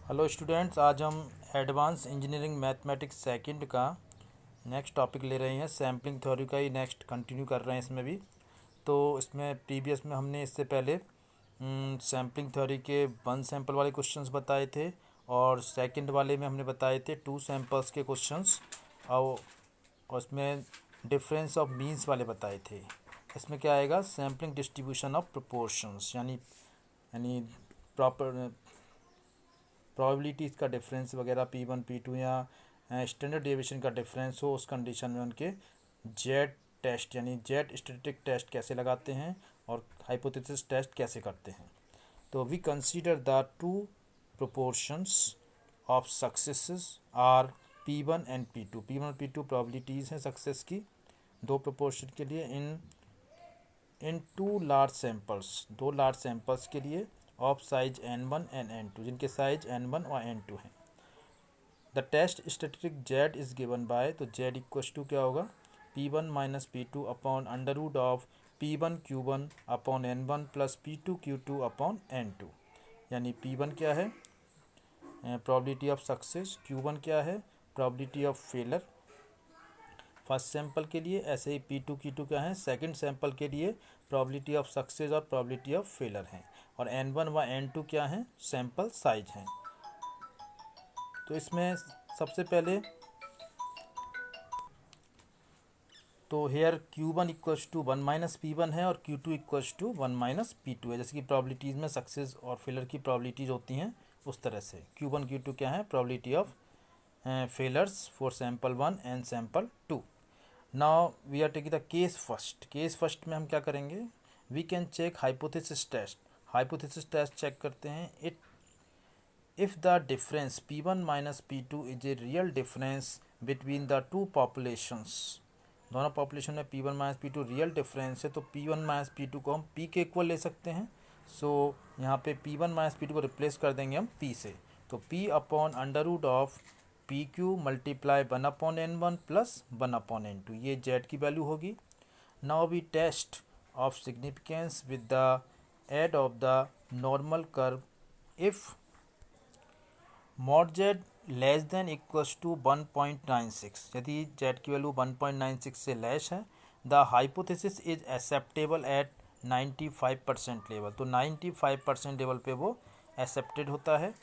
Hello students, आज हम advance engineering mathematics second का नेक्स्ट टॉपिक ले रहे हैं। सैम्पलिंग थ्योरी का ही नेक्स्ट कंटिन्यू कर रहे हैं इसमें भी। तो इसमें प्रीवियस में हमने इससे पहले सैम्पलिंग थ्योरी के 1 सैम्पल वाले क्वेश्चंस बताए थे और सेकंड वाले में हमने बताए थे 2 सैम्पल्स के क्वेश्चंस और उसमें डिफरेंस ऑफ मीन्स वाले बताए थे। इसमें क्या आएगा, सैम्पलिंग डिस्ट्रीब्यूशन ऑफ प्रोपोर्शंस, यानी प्रॉपर प्रोबेबिलिटीज़ का डिफरेंस वगैरह P1 P2 या स्टैंडर्ड डेविएशन का डिफरेंस हो, उस कंडीशन में उनके जेड टेस्ट यानी जेड स्टैटिस्टिक टेस्ट कैसे लगाते हैं और हाइपोथेसिस टेस्ट कैसे करते हैं। तो we consider the two proportions of successes are P1 and P2। P1 और P2 प्रोबेबिलिटीज़ हैं सक्सेस की दो प्रोपोर्शन के लिए इन टू लार्ज सैम्पल्स, दो लार्ज सैम्पल्स के लिए of size n1 and n2, जिनके साइज n1 और n2 हैं। The test statistic Z is given by, तो जेड इक्वल टू क्या होगा, P1 minus P2 upon under root of P1 Q1 upon n1 plus P2 Q2 upon n2। यानी P1 क्या है, probability of success, Q1 क्या है, probability of failure first sample के लिए, ऐसे ही P2 Q2 क्या है, सेकंड सैंपल के लिए प्रोबेबिलिटी ऑफ सक्सेस और प्रोबेबिलिटी ऑफ फेलर हैं। और n1 व n2 क्या हैं, सैंपल साइज हैं। तो इसमें सबसे पहले तो hair Q1 equals to 1 minus P1 है और Q2 equals to 1 minus P2 है। जैसे कि प्रोबेबिलिटीज़ में सक्सेस और फेलर की प्रोबेबिलिटीज़ होती हैं उस तरह से Q1 Q2 क्या है, probability of failures for sample 1 and sample 2। Now we are taking the case first में हम क्या करेंगे, we can check hypothesis test. Hypothesis test check करते हैं। If the difference P1 minus P2 is a real difference between the two populations, दोनों population में P1 minus P2 real difference है, तो P1 माइनस P2 को हम P के equal ले सकते हैं। सो यहाँ पे P1 माइनस P2 को रिप्लेस कर देंगे हम P से, तो P upon under root of PQ multiply 1 upon n1 plus 1 upon n2, ये जेड की वैल्यू होगी। Now we test of significance with the aid of the normal curve. If mod Z less than equals to 1.96, यदि Z की value 1.96 से less है, the hypothesis is acceptable at 95% level, तो 95% level पे वो accepted होता है।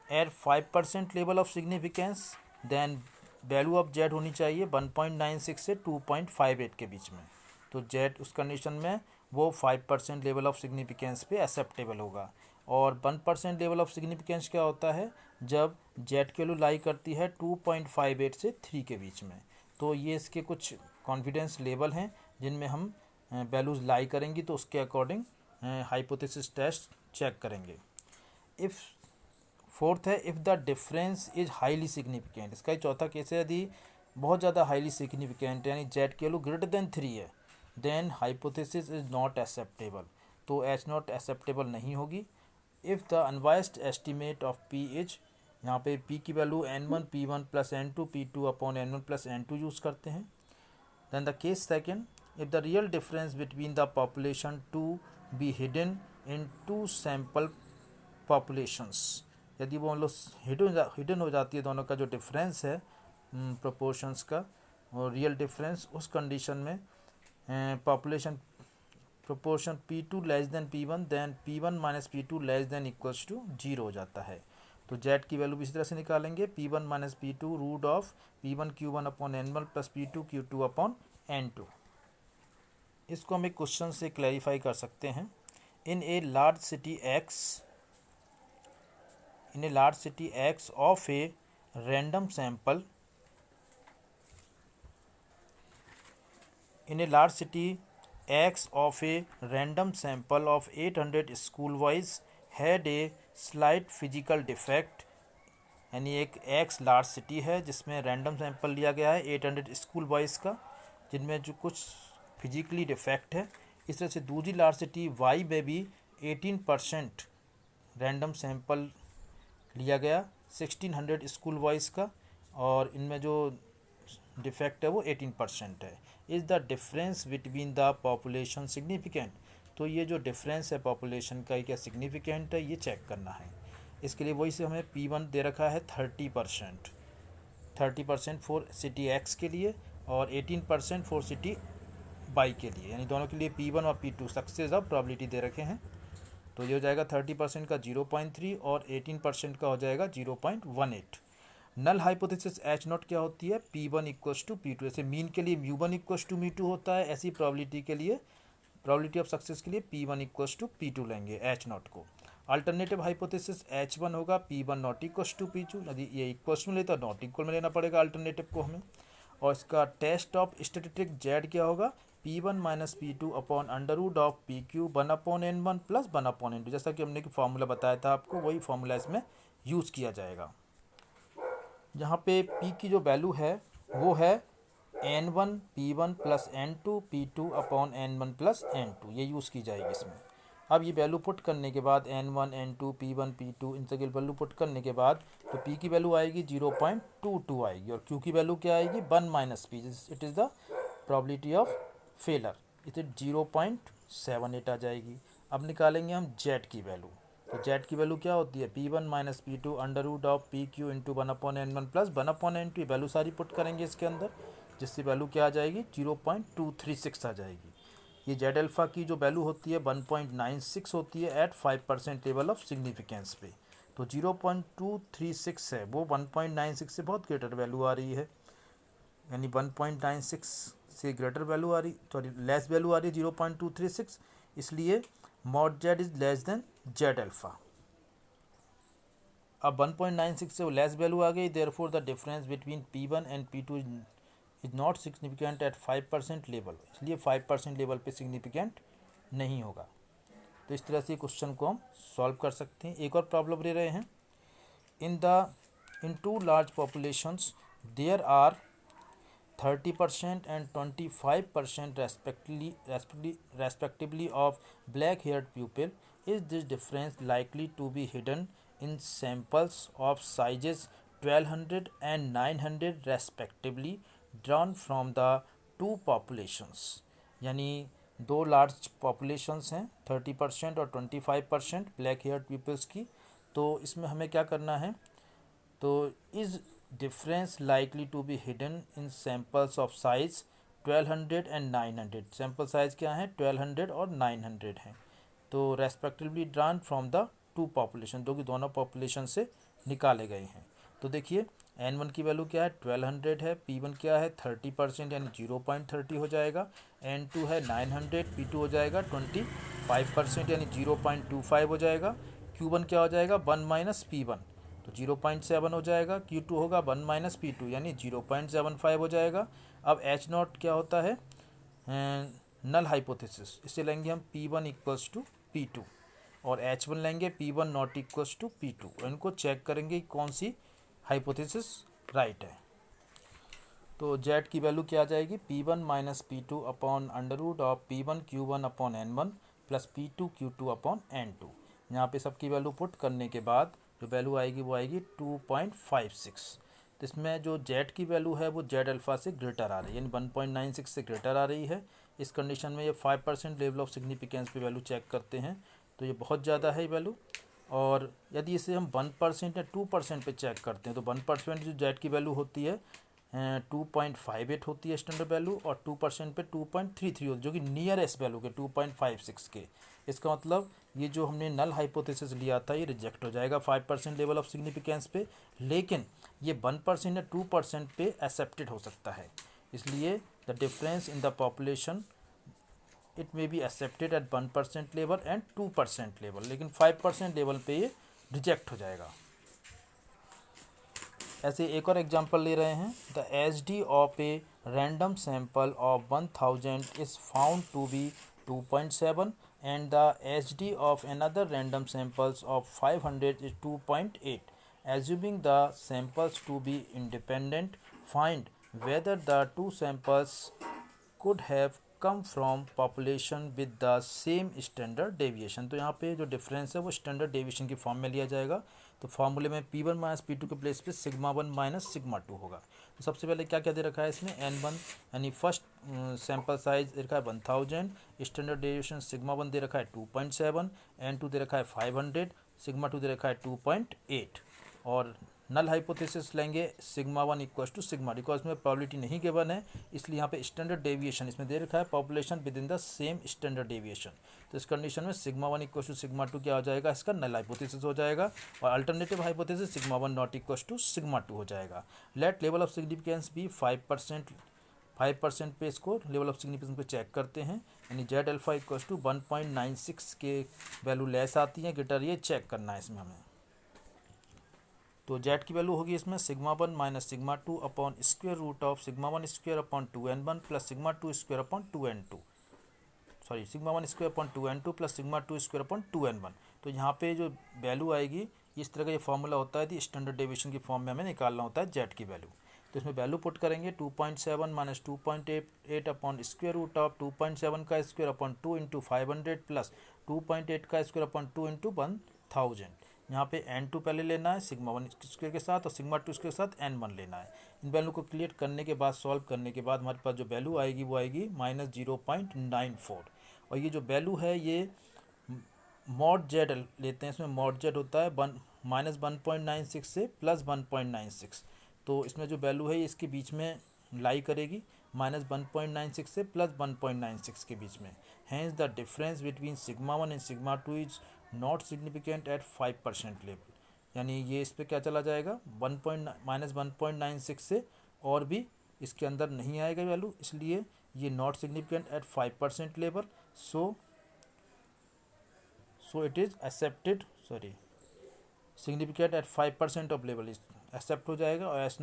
At 5% level of significance then value of Z होनी चाहिए 1.96 से 2.58 के बीच में, तो जेड उस कंडीशन में वो 5% लेवल ऑफ सिग्निफिकेंस पे एक्सेप्टेबल होगा। और 1% लेवल ऑफ सिग्निफिकेंस क्या होता है, जब जेड की वैल्यू लाई करती है 2.58 से 3 के बीच में। तो ये इसके कुछ कॉन्फिडेंस लेवल हैं जिनमें हम वैल्यूज़ लाई करेंगी, तो उसके अकॉर्डिंग हाइपोथेसिस टेस्ट चेक करेंगे। इफ़ फोर्थ है, if the difference is highly significant, इसका ही चौथा केस है, यदि बहुत ज़्यादा हाईली सिग्निफिकेंट यानी जेड की वैल्यू ग्रेटर देन 3 है, then hypothesis is not acceptable, तो एच नॉट एक्सेप्टेबल नहीं होगी। If the unbiased estimate of P is, यहाँ पे P की value n1 P1 plus n2 P2 upon n1 plus n2 use करते हैं। Then the case second, if the real difference between the population to be hidden in two sample populations, यदि वो लोग hidden हो जाती है दोनों का जो डिफरेंस है प्रोपोर्शंस का और रियल डिफरेंस, उस कंडीशन में population proportion P2 less than P1, then P1 minus P2 less than equals to 0 हो जाता है। तो जेड की वैल्यू भी इसी तरह से निकालेंगे, P1 minus P2 root of P1 Q1 upon n1 plus P2 Q2 upon n2। इसको हम एक क्वेश्चन से क्लैरिफाई कर सकते हैं। In a large city X of a random sample, in a large city X of a random sample of 800 school boys had a slight physical defect, यानी एक X large city है जिसमें random sample लिया गया है 800 school boys का, जिनमें जो कुछ फिजिकली डिफेक्ट है। इस तरह से दूसरी लार्ज सिटी Y में भी 18% रैंडम सैंपल लिया गया 1600 स्कूल बॉयज़ का, और इनमें जो डिफेक्ट है वो 18% है। Is the difference between the population significant, तो ये जो डिफरेंस है पॉपुलेशन का, क्या सिग्निफिकेंट है, ये चेक करना है। इसके लिए वही से हमें P1 दे रखा है 30% फॉर सिटी एक्स के लिए और 18% फॉर सिटी बाई के लिए, यानी दोनों के लिए P1 और P2 सक्सेस ऑफ प्रोबेबिलिटी दे रखे हैं। तो ये हो जाएगा 30% का 0.3 और 18% का हो जाएगा 0.18। नल हाइपोथेसिस एच नॉट क्या होती है? P1 equals to P2। जैसे मीन के लिए μ1 इक्वल्स टू μ2 होता है, ऐसी प्रोबेबिलिटी के लिए, प्रोबेबिलिटी ऑफ सक्सेस के लिए P1 इक्वल्स टू P2 लेंगे एच नॉट को। अल्टरनेटिव हाइपोथेसिस H1 होगा P1 not equals to P2। यदि ये इक्वल्स में लेता नॉट इक्वल में लेना पड़ेगा अल्टरनेटिव को हमें। और इसका टेस्ट ऑफ स्टैटिस्टिक जेड क्या होगा? P1 minus P2 upon under root of PQ 1/n1 plus 1/n2। जैसा कि हमने फार्मूला बताया था आपको, वही फार्मूला इसमें यूज़ किया जाएगा। यहाँ पे P की जो वैल्यू है वो है n1 P1 plus n2 P2 upon n1 plus n2, ये यूज़ की जाएगी इसमें। अब ये वैल्यू पुट करने के बाद n1 n2 P1 P2 इन सबकी वैल्यू पुट करने के बाद तो P की वैल्यू आएगी 0.22 आएगी और Q की वैल्यू क्या आएगी? 1 minus P। It is the probability of failure, it 0.78 आ जाएगी। अब निकालेंगे हम जेड की वैल्यू। तो जेड की वैल्यू क्या होती है? P1 minus P2 under root of PQ into 1/n1 plus 1/n2। Value सारी पुट करेंगे इसके अंदर, जिससे वैल्यू क्या आ जाएगी? 0.236 आ जाएगी। ये जेड अल्फ़ा की जो वैल्यू होती है 1.96 होती है एट 5% लेवल ऑफ सिग्निफिकेंस पे। तो 0.236 है वो 1.96 से बहुत ग्रेटर वैल्यू आ रही है, यानी 1.96 से ग्रेटर वैल्यू आ रही, सॉरी लेस वैल्यू आ रही है 0.236, इसलिए mod Z is less than Z alpha. अब 1.96 से वो लेस वैल्यू आ गई, therefore the difference between P1 and P2 is not significant at 5% level, इसलिए 5% लेवल पे सिग्निफिकेंट नहीं होगा। तो इस तरह से क्वेश्चन को हम सॉल्व कर सकते हैं। एक और प्रॉब्लम ले रहे हैं। In two large populations there are 30% and 25% respectively of black-haired pupil. Is this difference likely to be hidden in samples of sizes 1200 and 900 respectively drawn from the two populations? यानी दो लार्ज पॉपुलेशंस हैं 30% और 25% black heard peoples की। तो इसमें हमें क्या करना है? तो is difference likely to be hidden in samples of size 1200 and 900। Sample size क्या है? 1200 और 900 हैं। तो respectively drawn from the two population, जो कि दोनों पॉपुलेशन से निकाले गए हैं। तो देखिए n1 की वैल्यू क्या है? 1200 है। P1 क्या है? 30% यानी 0.30 हो जाएगा। n2 है 900, P2 हो जाएगा 25% यानी 0.25 हो जाएगा। Q1 क्या हो जाएगा? 1 माइनस P1 तो 0.7 हो जाएगा। Q2 होगा 1 माइनस P2 यानी 0.75 हो जाएगा। अब H नॉट क्या होता है? नल हाइपोथेसिस, इसे लेंगे हम P1 इक्वल्स टू P2 और H1 लेंगे P1 not equals to P2। इनको चेक करेंगे कौन सी हाइपोथेसिस राइट है। तो जेड की वैल्यू क्या आ जाएगी? P1 minus P2 upon under root of P1 Q1 upon N1 plus P2 Q2 upon N2। यहाँ पे सबकी वैल्यू पुट करने के बाद जो वैल्यू आएगी वो आएगी 2.56। तो इसमें जो जेड की वैल्यू है वो जेड अल्फ़ा से ग्रेटर आ रही है, यानी 1.96 से ग्रेटर आ रही है। इस कंडीशन में ये 5% लेवल ऑफ सिग्निफिकेंस पे वैल्यू चेक करते हैं, तो ये बहुत ज़्यादा है वैल्यू। और यदि इसे हम 1% या 2% पे चेक करते हैं तो 1% जो जेड की वैल्यू होती है 2.58 होती है स्टैंडर्ड वैल्यू, और 2% पे 2.33 होती है, जो कि नियरेस्ट वैल्यू के 2.56 के। इसका मतलब ये जो हमने नल हाइपोथेसिस लिया था ये रिजेक्ट हो जाएगा 5% लेवल ऑफ सिग्निफिकेंस पे, लेकिन ये 1% या 2% पे एक्सेप्टेड हो सकता है। इसलिए the difference in the population it may be accepted eight 1% level and 2% level, लेकिन 5% लेवल पे ये रिजेक्ट हो जाएगा। ऐसे एक और एग्जांपल ले रहे हैं। The HD of a random sample of 1000 is found to be 2.7 and the HD of another random samples of 500 is 2.8. Assuming the samples to be independent, find whether the two samples could have come from population with the same standard deviation। तो यहाँ पे जो difference है वो standard deviation की form में लिया जाएगा। तो फॉर्मूले में P1 माइनस P2 के प्लेस पे सिग्मा 1 माइनस सिग्मा 2 होगा। तो सबसे पहले क्या क्या दे रखा है इसमें? N1 यानी फर्स्ट सैम्पल साइज दे रखा है 1000, स्टैंडर्ड डेविएशन सिग्मा 1 दे रखा है 2.7, N2 दे रखा है 500, सिग्मा टू दे रखा है 2.8 और नल हाइपोथेसिस लेंगे sigma one equals to sigma, because में प्रोबेबिलिटी नहीं गिवन है इसलिए यहाँ पे स्टैंडर्ड डेविएशन इसमें दे रखा है population within the same standard deviation. तो इस कंडीशन में sigma one equals to sigma two क्या हो जाएगा, इसका नल हाइपोथेसिस हो जाएगा और alternative hypothesis sigma one not equals to sigma two हो जाएगा। लेट लेवल ऑफ सिग्निफिकेंस भी 5% पे इसको लेवल ऑफ सिग्निफिकेंस पे चेक करते हैं, यानी जेड अल्फा इक्वल्स टू 1.96 के वैल्यू लेस आती है ग्रेटर, ये चेक करना है इसमें हमें। तो जेड की वैल्यू होगी इसमें sigma one minus sigma two upon square root of sigma one square upon 2n1 plus sigma two square upon 2n2, sorry sigma one square upon 2n2 plus sigma two square upon 2n1। तो यहाँ पे जो value आएगी इस तरह का ये formula होता है, यदि स्टैंडर्ड डेविएशन की फॉर्म में हमें निकालना होता है जेड की वैल्यू। तो इसमें वैल्यू पुट करेंगे 2.7 minus 2.8 upon square root of 2.7 का स्क्वायर अपॉन 2 इंटू 500 प्लस 2.8 का स्क्वायर अपॉन 2 इंटू 1000। यहाँ पे n2 पहले लेना है सिग्मा वन स्क्वायर के साथ और सिग्मा टू स्क्वायर के साथ n1 लेना है। इन वैल्यू को क्लियर करने के बाद सॉल्व करने के बाद हमारे पास जो वैल्यू आएगी वो आएगी -0.94 और ये जो वैल्यू है ये मॉड जेड लेते हैं, इसमें मॉड जेड होता है -1.96 से +1.96। तो इसमें जो वैल्यू है इसके बीच में लाई करेगी -1.96 से +1.96 के बीच में। Hence the difference between sigma one and sigma two is not significant at 5% level, यानी ये इस पर क्या चला जाएगा -1.96 से और भी इसके अंदर नहीं आएगा वैल्यू, इसलिए ये not significant at 5% level. So it is accepted, sorry significant at 5% of level is accept हो जाएगा और एच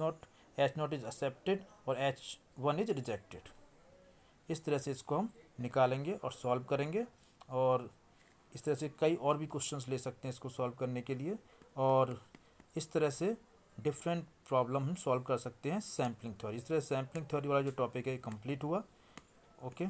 नॉट इज एक्सेप्टेड और H1 इज रिजेक्टेड। इस तरह से इसको हम निकालेंगे और सॉल्व करेंगे और इस तरह से कई और भी क्वेश्चंस ले सकते हैं इसको सॉल्व करने के लिए और इस तरह से डिफरेंट प्रॉब्लम हम सॉल्व कर सकते हैं सैम्पलिंग थ्योरी। इस तरह सैम्पलिंग थ्योरी वाला जो टॉपिक है कंप्लीट हुआ। ओके।